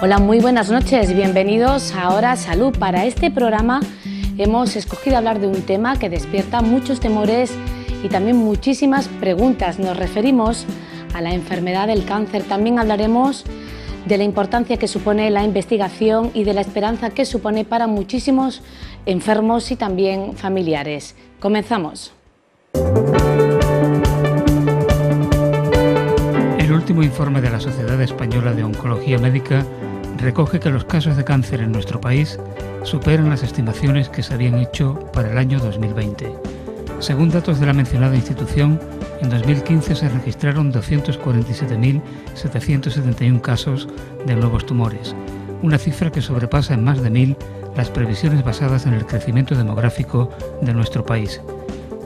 Hola, muy buenas noches, bienvenidos a Hora Salud. Para este programa hemos escogido hablar de un tema que despierta muchos temores y también muchísimas preguntas. Nos referimos a la enfermedad del cáncer. También hablaremos de la importancia que supone la investigación y de la esperanza que supone para muchísimos enfermos y también familiares. Comenzamos. El último informe de la Sociedad Española de Oncología Médica recoge que los casos de cáncer en nuestro país superan las estimaciones que se habían hecho para el año 2020. Según datos de la mencionada institución, en 2015 se registraron 247.771 casos de nuevos tumores, una cifra que sobrepasa en más de 1.000 las previsiones basadas en el crecimiento demográfico de nuestro país.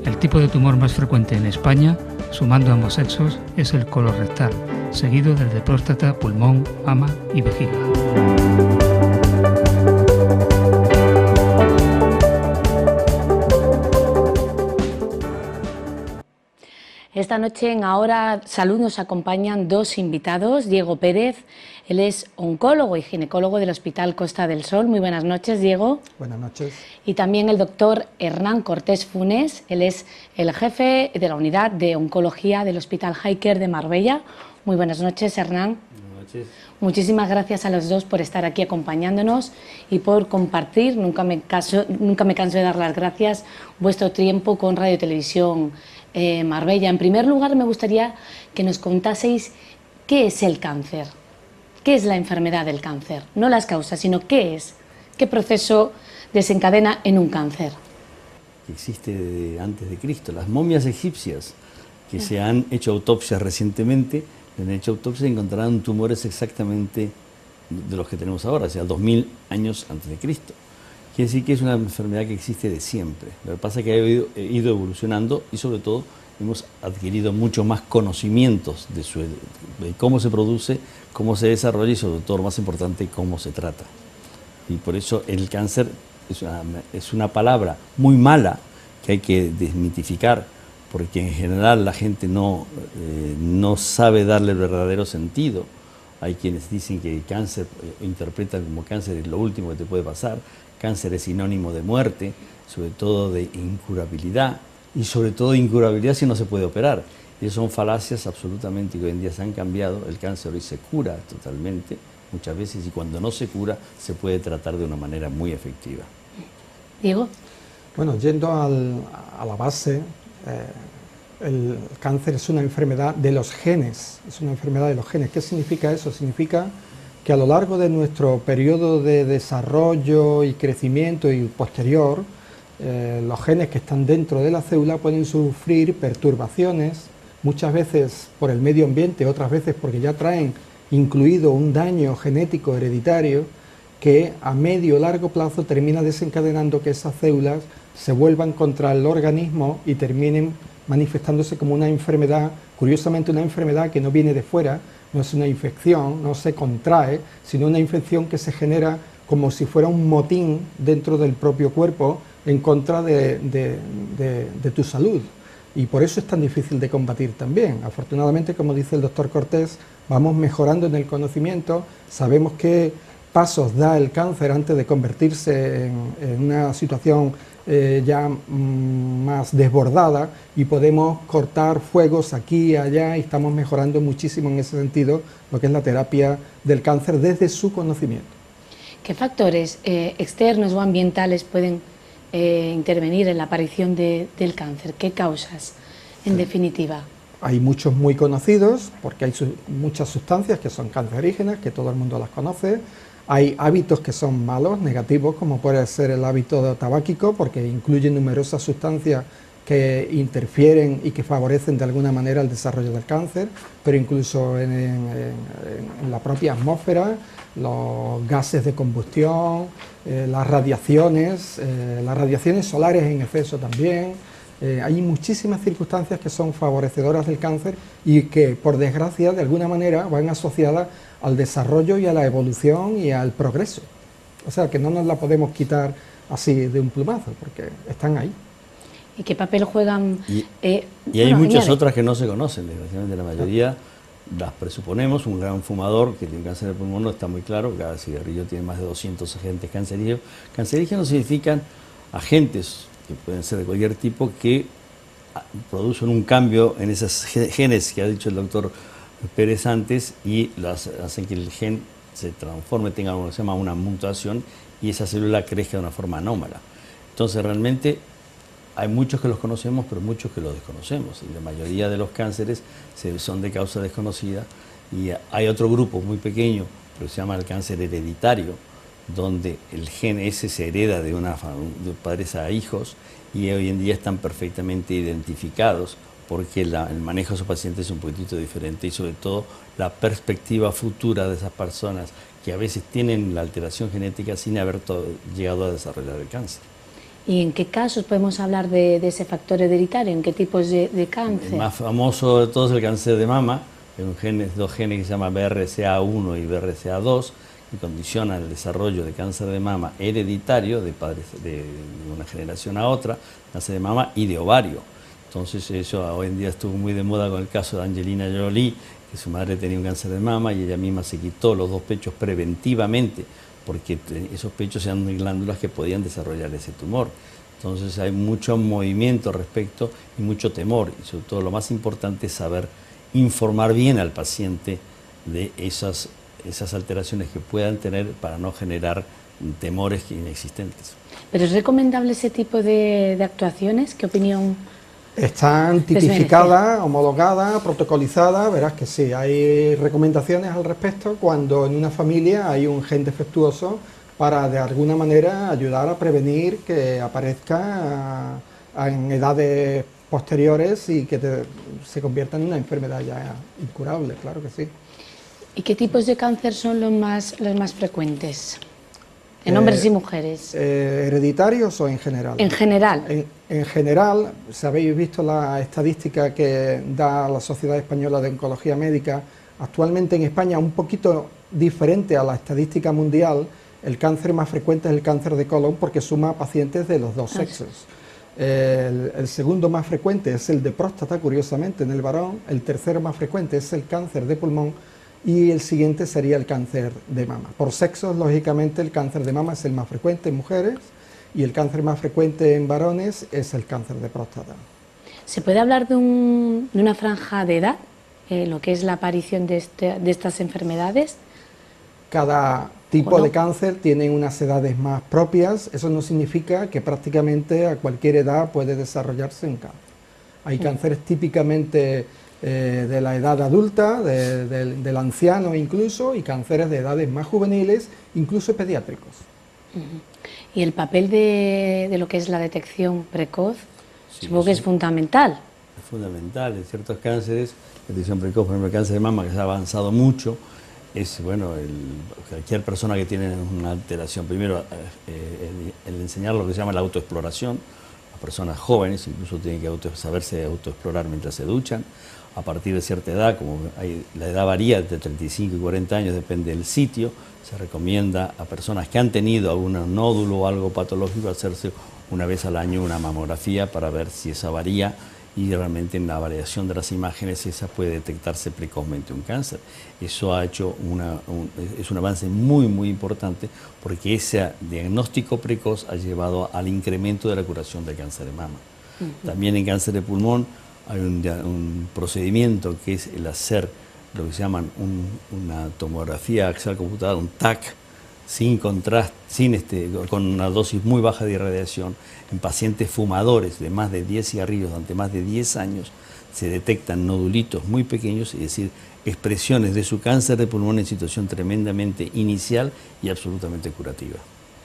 El tipo de tumor más frecuente en España, sumando ambos sexos, es el colorectal, seguido del de próstata, pulmón, mama y vejiga. Esta noche en Ahora Salud nos acompañan dos invitados. Diego Pérez, él es oncólogo y ginecólogo del Hospital Costa del Sol. Muy buenas noches, Diego. Buenas noches. Y también el doctor Hernán Cortés Funes, él es el jefe de la unidad de oncología del Hospital Hiker de Marbella. Muy buenas noches, Hernán. Buenas noches. Muchísimas gracias a los dos por estar aquí acompañándonos y por compartir, nunca me canso de dar las gracias, vuestro tiempo con Radio Televisión Marbella. En primer lugar, me gustaría que nos contaseis qué es el cáncer, qué es la enfermedad del cáncer, no las causas, sino qué es, qué proceso desencadena en un cáncer. Que existe desde antes de Cristo. Las momias egipcias que se han hecho autopsias recientemente, han hecho autopsias y encontraron tumores exactamente de los que tenemos ahora, o sea, 2000 años antes de Cristo. Quiere decir que es una enfermedad que existe de siempre. Lo que pasa es que ha ido evolucionando y sobre todo hemos adquirido mucho más conocimientos de cómo se produce, cómo se desarrolla y sobre todo, lo más importante, cómo se trata. Y por eso el cáncer es una palabra muy mala que hay que desmitificar, porque en general la gente no sabe darle el verdadero sentido. Hay quienes dicen que el cáncer, interpretan como cáncer es lo último que te puede pasar. Cáncer es sinónimo de muerte, sobre todo de incurabilidad, y sobre todo de incurabilidad si no se puede operar. Y son falacias absolutamente que hoy en día se han cambiado. El cáncer hoy se cura totalmente, muchas veces, y cuando no se cura se puede tratar de una manera muy efectiva. Diego. Bueno, yendo a la base, el cáncer es una enfermedad de los genes, es una enfermedad de los genes. ¿Qué significa eso? Significa que a lo largo de nuestro periodo de desarrollo y crecimiento y posterior, los genes que están dentro de la célula pueden sufrir perturbaciones, muchas veces por el medio ambiente, otras veces porque ya traen incluido un daño genético hereditario que a medio o largo plazo termina desencadenando que esas células se vuelvan contra el organismo y terminen manifestándose como una enfermedad, curiosamente una enfermedad que no viene de fuera, no es una infección, no se contrae, sino una infección que se genera como si fuera un motín dentro del propio cuerpo en contra de tu salud. Y por eso es tan difícil de combatir también. Afortunadamente, como dice el doctor Cortés, vamos mejorando en el conocimiento, sabemos qué pasos da el cáncer antes de convertirse en una situación ya más desbordada, y podemos cortar fuegos aquí y allá, y estamos mejorando muchísimo en ese sentido lo que es la terapia del cáncer desde su conocimiento. ¿Qué factores externos o ambientales pueden intervenir en la aparición del cáncer? ¿Qué causas, en definitiva? Hay muchos muy conocidos, porque hay muchas sustancias que son cancerígenas, que todo el mundo las conoce. Hay hábitos que son malos, negativos, como puede ser el hábito tabáquico, porque incluye numerosas sustancias que interfieren y que favorecen de alguna manera el desarrollo del cáncer, pero incluso en la propia atmósfera, los gases de combustión, las radiaciones solares en exceso también. Hay muchísimas circunstancias que son favorecedoras del cáncer y que, por desgracia, de alguna manera van asociadas al desarrollo y a la evolución y al progreso. O sea, que no nos la podemos quitar así de un plumazo, porque están ahí. ¿Y qué papel juegan? Y hay muchas otras que no se conocen, desgraciadamente la mayoría las presuponemos. Un gran fumador que tiene cáncer de pulmón no está muy claro, cada cigarrillo tiene más de 200 agentes cancerígenos. Cancerígenos significan agentes que pueden ser de cualquier tipo que producen un cambio en esas genes que ha dicho el doctor Pérez antes y hacen que el gen se transforme, tenga lo que se llama una mutación y esa célula crezca de una forma anómala. Entonces realmente hay muchos que los conocemos, pero muchos que los desconocemos, y la mayoría de los cánceres son de causa desconocida, y hay otro grupo muy pequeño, pero se llama el cáncer hereditario, donde el gen ese se hereda de padres a hijos, y hoy en día están perfectamente identificados, porque el manejo de esos pacientes es un poquitito diferente, y sobre todo la perspectiva futura de esas personas que a veces tienen la alteración genética sin haber llegado a desarrollar el cáncer. ¿Y en qué casos podemos hablar de ese factor hereditario? ¿En qué tipos de cáncer? El más famoso de todos es el cáncer de mama, que dos genes que se llaman BRCA1 y BRCA2, que condicionan el desarrollo de cáncer de mama hereditario de padres de una generación a otra, cáncer de mama y de ovario. Entonces eso hoy en día estuvo muy de moda con el caso de Angelina Jolie, que su madre tenía un cáncer de mama y ella misma se quitó los 2 pechos preventivamente, porque esos pechos eran glándulas que podían desarrollar ese tumor. Entonces hay mucho movimiento al respecto y mucho temor, y sobre todo lo más importante es saber informar bien al paciente de esas alteraciones que puedan tener para no generar temores inexistentes. ¿Pero es recomendable ese tipo de actuaciones? ¿Qué opinión? Están tipificadas, homologadas, protocolizadas, verás que sí, hay recomendaciones al respecto cuando en una familia hay un gen defectuoso para de alguna manera ayudar a prevenir que aparezca en edades posteriores y que se convierta en una enfermedad ya incurable, claro que sí. ¿Y qué tipos de cáncer son los más frecuentes? ¿En hombres y mujeres? ¿Hereditarios o en general? En general. En general, si habéis visto la estadística que da la Sociedad Española de Oncología Médica, actualmente en España, un poquito diferente a la estadística mundial, el cáncer más frecuente es el cáncer de colon porque suma pacientes de los dos sexos. El segundo más frecuente es el de próstata, curiosamente, en el varón. El tercero más frecuente es el cáncer de pulmón. Y el siguiente sería el cáncer de mama. Por sexos, lógicamente, el cáncer de mama es el más frecuente en mujeres y el cáncer más frecuente en varones es el cáncer de próstata. ¿Se puede hablar de una franja de edad, lo que es la aparición de estas enfermedades? Cada tipo de cáncer tiene unas edades más propias. Eso no significa que prácticamente a cualquier edad puede desarrollarse un cáncer. Hay cánceres típicamente de la edad adulta, del anciano incluso, y cánceres de edades más juveniles, incluso pediátricos. ¿Y el papel de lo que es la detección precoz? Sí, supongo que es fundamental. Es fundamental. En ciertos cánceres, la detección precoz, por ejemplo el cáncer de mama, que se ha avanzado mucho, es bueno, cualquier persona que tiene una alteración, primero el enseñar lo que se llama la autoexploración. Las personas jóvenes incluso tienen que saberse autoexplorar mientras se duchan. A partir de cierta edad, como la edad varía entre 35 y 40 años, depende del sitio, se recomienda a personas que han tenido algún nódulo o algo patológico hacerse una vez al año una mamografía para ver si esa varía, y realmente en la variación de las imágenes esa puede detectarse precozmente un cáncer. Eso ha hecho es un avance muy muy importante, porque ese diagnóstico precoz ha llevado al incremento de la curación del cáncer de mama. También en cáncer de pulmón hay un procedimiento que es el hacer lo que se llaman una tomografía axial computada, un TAC, sin contraste, con una dosis muy baja de irradiación, en pacientes fumadores de más de 10 cigarrillos durante más de 10 años, se detectan nodulitos muy pequeños, es decir, expresiones de su cáncer de pulmón en situación tremendamente inicial y absolutamente curativa.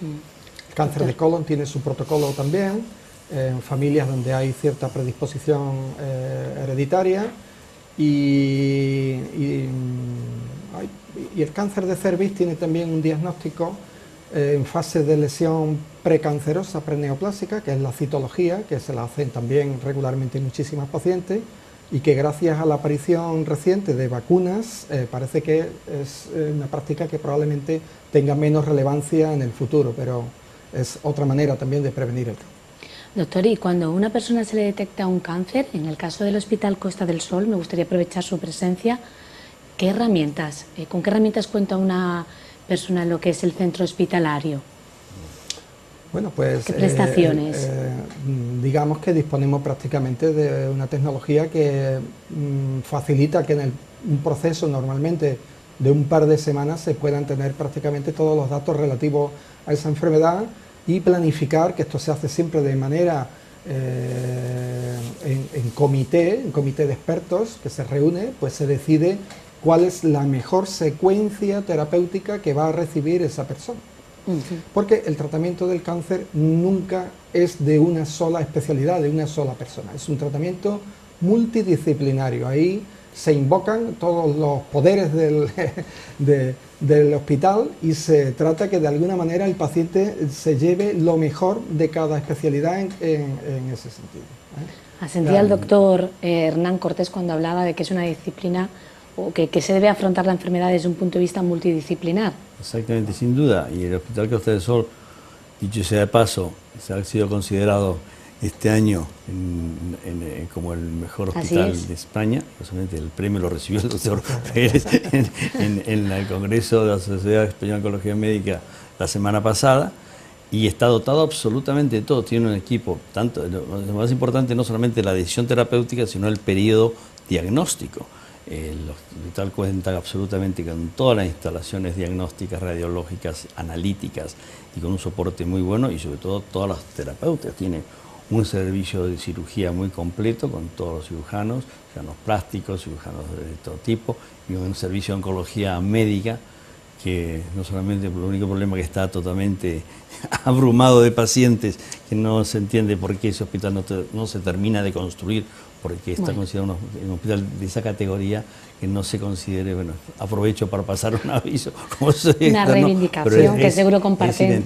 El cáncer de colon tiene su protocolo también, en familias donde hay cierta predisposición hereditaria, y el cáncer de cervix tiene también un diagnóstico en fase de lesión precancerosa preneoplásica, que es la citología, que se la hacen también regularmente muchísimas pacientes, y que gracias a la aparición reciente de vacunas parece que es una práctica que probablemente tenga menos relevancia en el futuro, pero es otra manera también de prevenir el cáncer. Doctor, y cuando a una persona se le detecta un cáncer, en el caso del Hospital Costa del Sol, me gustaría aprovechar su presencia, ¿Qué herramientas, con qué herramientas cuenta una persona en lo que es el centro hospitalario? Bueno, pues ¿Qué prestaciones? Digamos que disponemos prácticamente de una tecnología que facilita que en un proceso normalmente de un par de semanas se puedan tener prácticamente todos los datos relativos a esa enfermedad y planificar, que esto se hace siempre de manera en comité de expertos que se reúne, pues se decide cuál es la mejor secuencia terapéutica que va a recibir esa persona. Porque el tratamiento del cáncer nunca es de una sola especialidad, de una sola persona. Es un tratamiento multidisciplinario. Ahí se invocan todos los poderes del hospital y se trata que de alguna manera el paciente se lleve lo mejor de cada especialidad en ese sentido. Asentía el doctor Hernán Cortés cuando hablaba de que es una disciplina o que se debe afrontar la enfermedad desde un punto de vista multidisciplinar. Exactamente, sin duda. Y el Hospital Costa del Sol, dicho sea de paso, se ha sido considerado este año como el mejor hospital de España. Justamente el premio lo recibió el doctor Pérez en el Congreso de la Sociedad Española de Oncología Médica la semana pasada. Y está dotado absolutamente de todo. Tiene un equipo, tanto, lo más importante no solamente la decisión terapéutica, sino el periodo diagnóstico. El hospital cuenta absolutamente con todas las instalaciones diagnósticas, radiológicas, analíticas y con un soporte muy bueno y sobre todo todas las terapeutas. Tiene un servicio de cirugía muy completo con todos los cirujanos plásticos, cirujanos de todo tipo y un servicio de oncología médica que no solamente por el único problema que está totalmente abrumado de pacientes, que no se entiende por qué ese hospital no se termina de construir, porque está considerado un hospital de esa categoría que no se considere, bueno, aprovecho para pasar un aviso. Una reivindicación que seguro comparten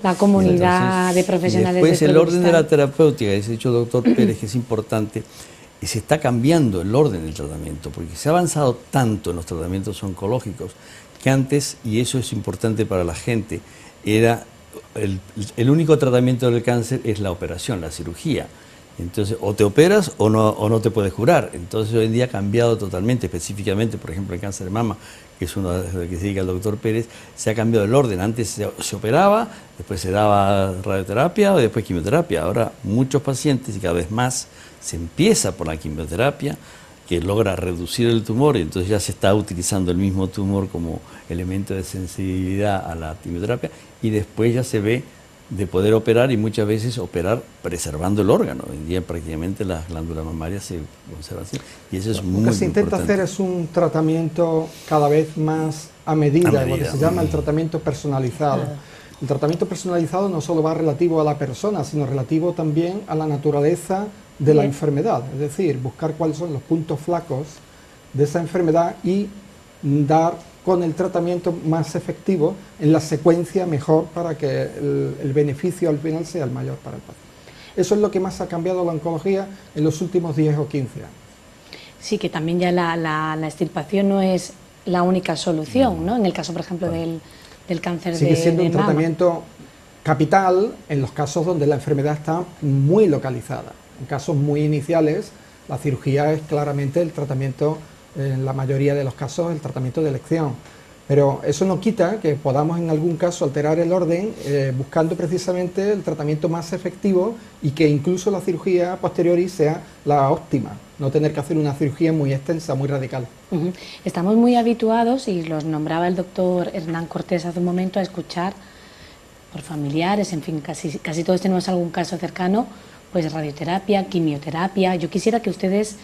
la comunidad entonces, de profesionales. Después el orden de la terapéutica, dice dicho el doctor Pérez, que es importante, y se está cambiando el orden del tratamiento, porque se ha avanzado tanto en los tratamientos oncológicos que antes, y eso es importante para la gente, era el único tratamiento del cáncer es la operación, la cirugía. Entonces, o te operas o no te puedes curar. Entonces, hoy en día ha cambiado totalmente, específicamente, por ejemplo, el cáncer de mama, que es uno de los que se dedica el doctor Pérez, se ha cambiado el orden. Antes se operaba, después se daba radioterapia o después quimioterapia. Ahora, muchos pacientes, y cada vez más, se empieza por la quimioterapia, que logra reducir el tumor, y entonces ya se está utilizando el mismo tumor como elemento de sensibilidad a la quimioterapia, y después ya se ve de poder operar y muchas veces operar preservando el órgano. Hoy en día prácticamente las glándulas mamarias se conservan así y eso es muy importante. Lo que se intenta hacer es un tratamiento cada vez más a medida, lo que se llama el tratamiento personalizado. El tratamiento personalizado no solo va relativo a la persona, sino relativo también a la naturaleza de la enfermedad. Es decir, buscar cuáles son los puntos flacos de esa enfermedad y dar con el tratamiento más efectivo en la secuencia mejor para que el beneficio al final sea el mayor para el paciente. Eso es lo que más ha cambiado la oncología en los últimos 10 o 15 años. Sí, que también ya la extirpación no es la única solución, ¿no? En el caso, por ejemplo, del cáncer de mama. Sigue siendo un tratamiento capital en los casos donde la enfermedad está muy localizada. En casos muy iniciales, la cirugía es claramente el tratamiento, en la mayoría de los casos, el tratamiento de elección. Pero eso no quita que podamos en algún caso alterar el orden buscando precisamente el tratamiento más efectivo y que incluso la cirugía posteriori sea la óptima, no tener que hacer una cirugía muy extensa, muy radical. Estamos muy habituados, y los nombraba el doctor Hernán Cortés hace un momento, a escuchar por familiares, en fin, casi todos tenemos algún caso cercano, pues radioterapia, quimioterapia. Yo quisiera que ustedes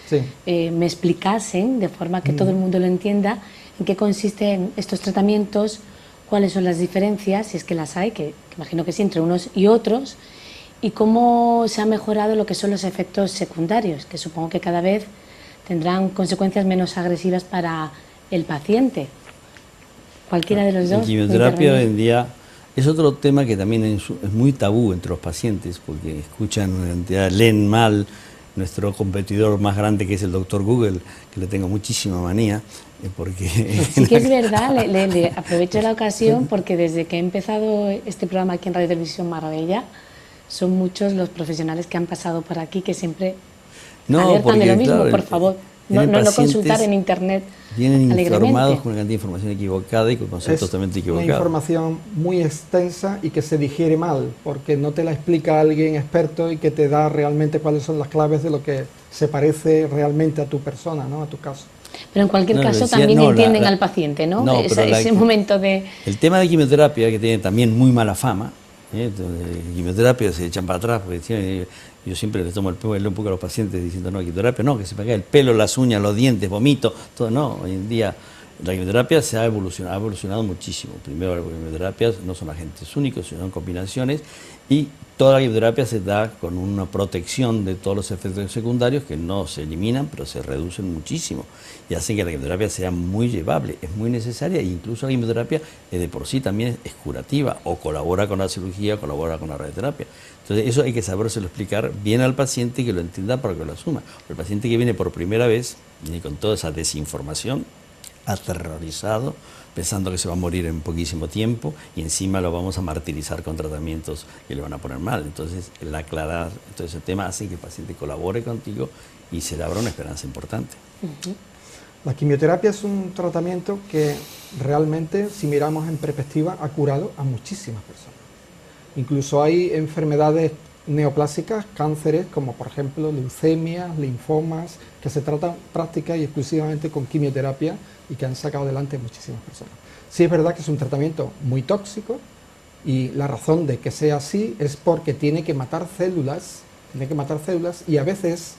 me explicasen, de forma que todo el mundo lo entienda, en qué consisten estos tratamientos, cuáles son las diferencias, si es que las hay, que imagino que sí, entre unos y otros, y cómo se ha mejorado lo que son los efectos secundarios, que supongo que cada vez tendrán consecuencias menos agresivas para el paciente. Cualquiera de los dos. La quimioterapia hoy en día es otro tema que también es muy tabú entre los pacientes, porque escuchan una cantidad, leen mal. Nuestro competidor más grande, que es el doctor Google, que le tengo muchísima manía, porque... Sí que es verdad, le aprovecho la ocasión, porque desde que he empezado este programa aquí en Radio Televisión Marbella, son muchos los profesionales que han pasado por aquí que siempre alertan de lo mismo, claro, por favor. No consultar en internet. Vienen informados con una cantidad de información equivocada y con conceptos totalmente equivocados. Una información muy extensa y que se digiere mal, porque no te la explica alguien experto y que te da realmente cuáles son las claves de lo que se parece realmente a tu persona, ¿no? A tu caso. Pero en cualquier caso también entienden al paciente, ¿no? Ese momento de... El tema de quimioterapia, que tiene también muy mala fama, quimioterapia se echan para atrás, porque yo siempre les tomo el pelo un poco a los pacientes diciendo, no, quimioterapia no, que se me cae el pelo, las uñas, los dientes, vomito, todo, no. Hoy en día la quimioterapia ha evolucionado muchísimo. Primero, las quimioterapias no son agentes únicos, sino son combinaciones, y toda la quimioterapia se da con una protección de todos los efectos secundarios que no se eliminan, pero se reducen muchísimo y hacen que la quimioterapia sea muy llevable, es muy necesaria, e incluso la quimioterapia de por sí también es curativa, o colabora con la cirugía, colabora con la radioterapia. Entonces eso hay que sabérselo explicar bien al paciente y que lo entienda para que lo asuma. Pero el paciente que viene por primera vez, viene con toda esa desinformación, aterrorizado, pensando que se va a morir en poquísimo tiempo y encima lo vamos a martirizar con tratamientos que le van a poner mal. Entonces, el aclarar todo ese tema hace que el paciente colabore contigo y se le abra una esperanza importante. La quimioterapia es un tratamiento que realmente, si miramos en perspectiva, ha curado a muchísimas personas. Incluso hay enfermedades neoplásicas, cánceres, como por ejemplo leucemias, linfomas, que se tratan práctica y exclusivamente con quimioterapia y que han sacado adelante muchísimas personas. Sí es verdad que es un tratamiento muy tóxico y la razón de que sea así es porque tiene que matar células y a veces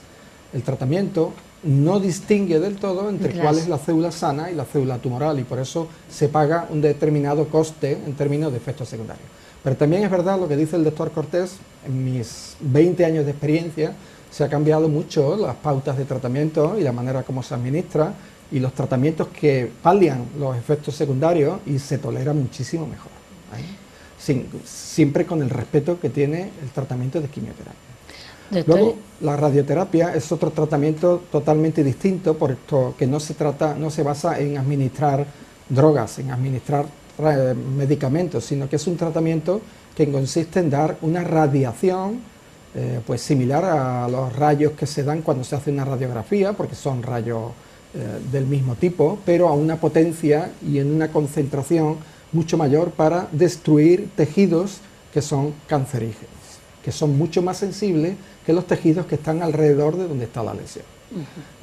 el tratamiento no distingue del todo entre cuál es la célula sana y la célula tumoral, y por eso se paga un determinado coste en términos de efectos secundarios. Pero también es verdad lo que dice el doctor Cortés. En mis 20 años de experiencia se ha cambiado mucho las pautas de tratamiento y la manera como se administra y los tratamientos que palian los efectos secundarios y se toleran muchísimo mejor, siempre con el respeto que tiene el tratamiento de quimioterapia. Luego, la radioterapia es otro tratamiento totalmente distinto, puesto que no se basa en administrar drogas, en administrar medicamentos, sino que es un tratamiento que consiste en dar una radiación pues similar a los rayos que se dan cuando se hace una radiografía, porque son rayos del mismo tipo, pero a una potencia y en una concentración mucho mayor para destruir tejidos que son cancerígenos, que son mucho más sensibles que los tejidos que están alrededor de donde está la lesión.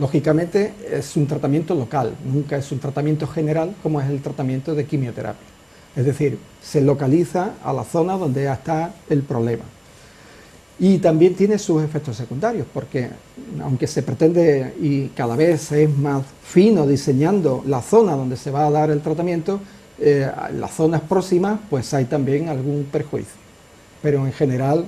Lógicamente es un tratamiento local, nunca es un tratamiento general como es el tratamiento de quimioterapia. Es decir, se localiza a la zona donde está el problema. Y también tiene sus efectos secundarios, porque aunque se pretende y cada vez es más fino diseñando la zona donde se va a dar el tratamiento, las zonas próximas pues hay también algún perjuicio. Pero en general,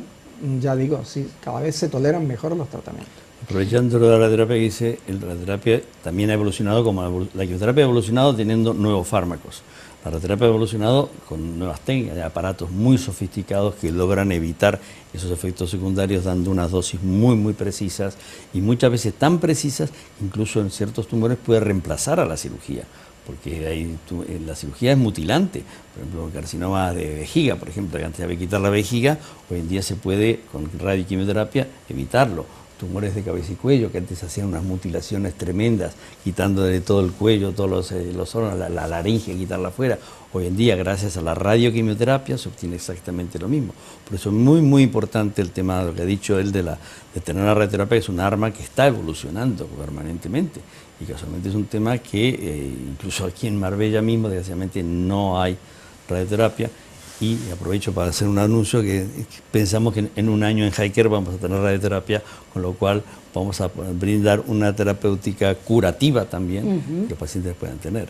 ya digo, sí, cada vez se toleran mejor los tratamientos. Aprovechando la radioterapia que dice, la radioterapia también ha evolucionado, como la quimioterapia ha evolucionado teniendo nuevos fármacos. La radioterapia ha evolucionado con nuevas técnicas, aparatos muy sofisticados que logran evitar esos efectos secundarios dando unas dosis muy precisas y muchas veces tan precisas, incluso en ciertos tumores puede reemplazar a la cirugía, porque la cirugía es mutilante. Por ejemplo, carcinoma de vejiga, por ejemplo, que antes había que quitar la vejiga, hoy en día se puede con radioquimioterapia evitarlo. Tumores de cabeza y cuello, que antes hacían unas mutilaciones tremendas, quitándole todo el cuello, todos los órganos, la laringe, quitarla afuera. Hoy en día, gracias a la radioquimioterapia, se obtiene exactamente lo mismo. Por eso es muy importante el tema de lo que ha dicho él de tener la radioterapia, que es un arma que está evolucionando permanentemente. Y casualmente es un tema que incluso aquí en Marbella mismo, desgraciadamente, no hay radioterapia. Y aprovecho para hacer un anuncio que pensamos que en un año en Hiker vamos a tener radioterapia, con lo cual vamos a brindar una terapéutica curativa también que los pacientes puedan tener.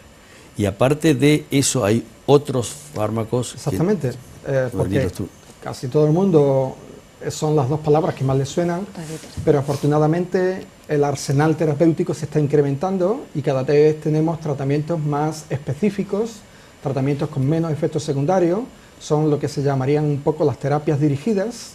Y aparte de eso hay otros fármacos. Exactamente, porque casi todo el mundo son las dos palabras que más les suenan, pero afortunadamente el arsenal terapéutico se está incrementando y cada vez tenemos tratamientos más específicos, tratamientos con menos efectos secundarios. Son lo que se llamarían un poco las terapias dirigidas,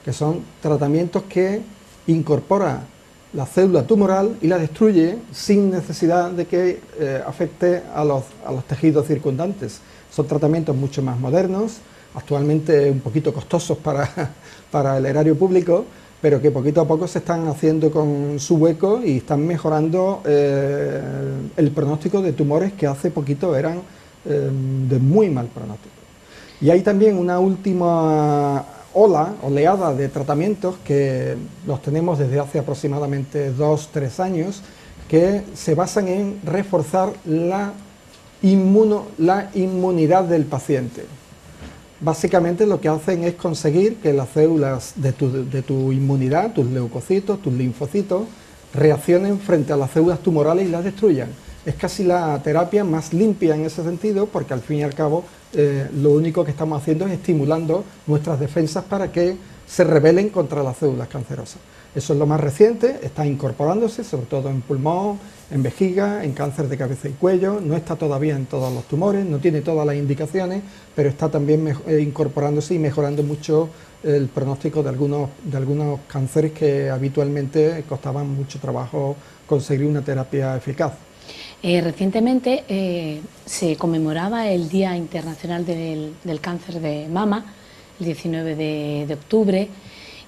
que son tratamientos que incorporan la célula tumoral y la destruye sin necesidad de que afecte a los tejidos circundantes. Son tratamientos mucho más modernos, actualmente un poquito costosos para el erario público, pero que poquito a poco se están haciendo con su hueco y están mejorando el pronóstico de tumores que hace poquito eran de muy mal pronóstico. Y hay también una última oleada de tratamientos que los tenemos desde hace aproximadamente 2-3 años, que se basan en reforzar la inmunidad del paciente. Básicamente lo que hacen es conseguir que las células de tu inmunidad, tus leucocitos, tus linfocitos, reaccionen frente a las células tumorales y las destruyan. Es casi la terapia más limpia en ese sentido, porque al fin y al cabo lo único que estamos haciendo es estimulando nuestras defensas para que se rebelen contra las células cancerosas. Eso es lo más reciente, está incorporándose sobre todo en pulmón, en vejiga, en cáncer de cabeza y cuello, no está todavía en todos los tumores, no tiene todas las indicaciones, pero está también incorporándose y mejorando mucho el pronóstico de algunos cánceres que habitualmente costaban mucho trabajo conseguir una terapia eficaz. Recientemente se conmemoraba el Día Internacional del Cáncer de Mama, el 19 de octubre,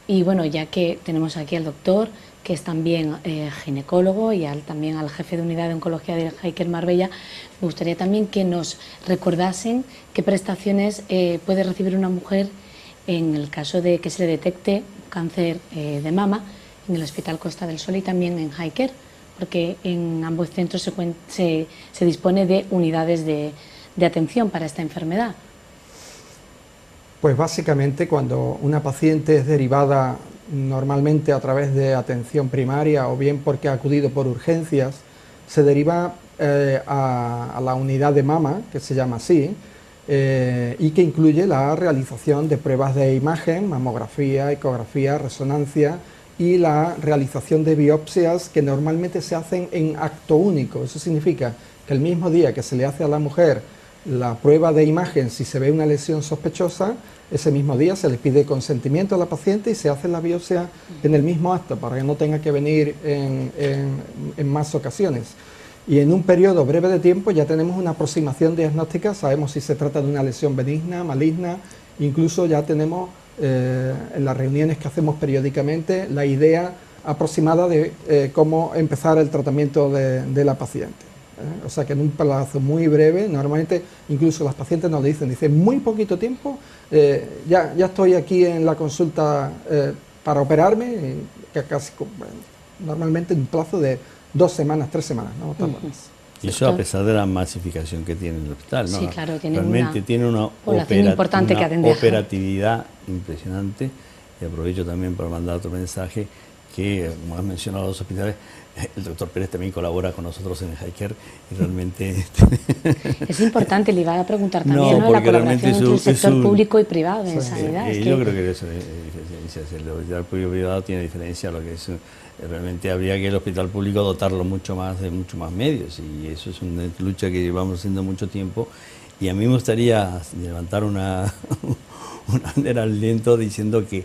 y bueno, ya que tenemos aquí al doctor, que es también ginecólogo, y también al jefe de unidad de oncología de Hiker Marbella, me gustaría también que nos recordasen qué prestaciones puede recibir una mujer en el caso de que se le detecte cáncer de mama en el Hospital Costa del Sol y también en Hiker, porque en ambos centros se dispone de unidades de atención para esta enfermedad. Pues básicamente cuando una paciente es derivada normalmente a través de atención primaria o bien porque ha acudido por urgencias, se deriva a la unidad de mama, que se llama así, y que incluye la realización de pruebas de imagen, mamografía, ecografía, resonancia y la realización de biopsias que normalmente se hacen en acto único. Eso significa que el mismo día que se le hace a la mujer la prueba de imagen, si se ve una lesión sospechosa, ese mismo día se le pide consentimiento a la paciente y se hace la biopsia en el mismo acto para que no tenga que venir en más ocasiones. Y en un periodo breve de tiempo ya tenemos una aproximación diagnóstica, sabemos si se trata de una lesión benigna, maligna, incluso ya tenemos en las reuniones que hacemos periódicamente la idea aproximada de cómo empezar el tratamiento de la paciente. O sea que en un plazo muy breve, normalmente incluso las pacientes nos dicen muy poquito tiempo, ya estoy aquí en la consulta para operarme, que casi normalmente en un plazo de 2 semanas, 3 semanas, ¿no? Y eso a pesar de la masificación que tiene el hospital, ¿no? Sí, claro, realmente tiene una operatividad impresionante. Y aprovecho también para mandar otro mensaje que, como has mencionado, los hospitales, el doctor Pérez también colabora con nosotros en el Hiker y realmente... Es importante, le iba a preguntar también, ¿no? La colaboración entre el sector público y privado en sanidad. Yo creo que eso el hospital público y privado tiene diferencia a lo que es... Realmente habría que el hospital público dotarlo mucho más de mucho más medios y eso es una lucha que llevamos haciendo mucho tiempo y a mí me gustaría levantar una bandera al viento diciendo que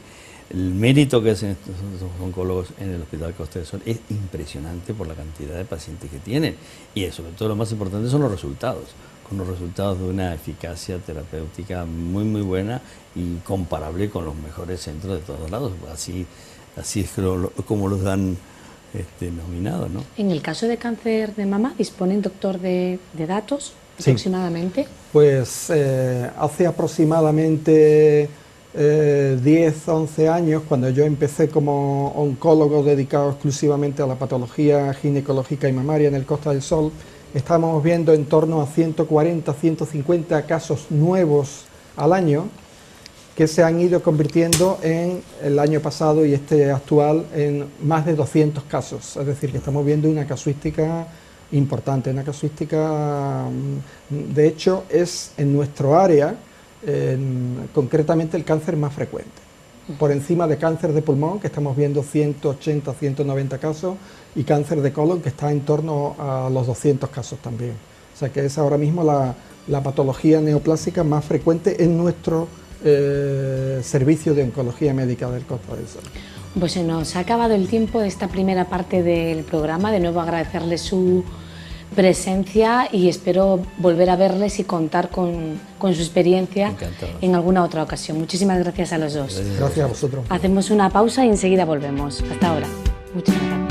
el mérito que hacen estos oncólogos en el Hospital Costa del Sol es impresionante por la cantidad de pacientes que tienen y sobre todo lo más importante son los resultados, con los resultados de una eficacia terapéutica muy muy buena y comparable con los mejores centros de todos lados, así es como los dan nominados, ¿no? En el caso de cáncer de mama, ¿disponen, doctor, de datos sí. aproximadamente? Pues hace aproximadamente 10, 11 años, cuando yo empecé como oncólogo dedicado exclusivamente a la patología ginecológica y mamaria en el Costa del Sol, estábamos viendo en torno a 140, 150 casos nuevos al año, que se han ido convirtiendo en el año pasado y este actual en más de 200 casos. Es decir, que estamos viendo una casuística importante, una casuística, de hecho, es en nuestro área, concretamente el cáncer más frecuente. Por encima de cáncer de pulmón, que estamos viendo 180, 190 casos, y cáncer de colon, que está en torno a los 200 casos también. O sea que es ahora mismo la patología neoplásica más frecuente en nuestro servicio de oncología médica del Costa del Sol. Pues se nos ha acabado el tiempo de esta primera parte del programa. De nuevo agradecerle su presencia y espero volver a verles y contar con su experiencia Encantado. en alguna otra ocasión. Muchísimas gracias a los dos. Gracias a vosotros. Hacemos una pausa y enseguida volvemos. Hasta ahora. Muchas gracias.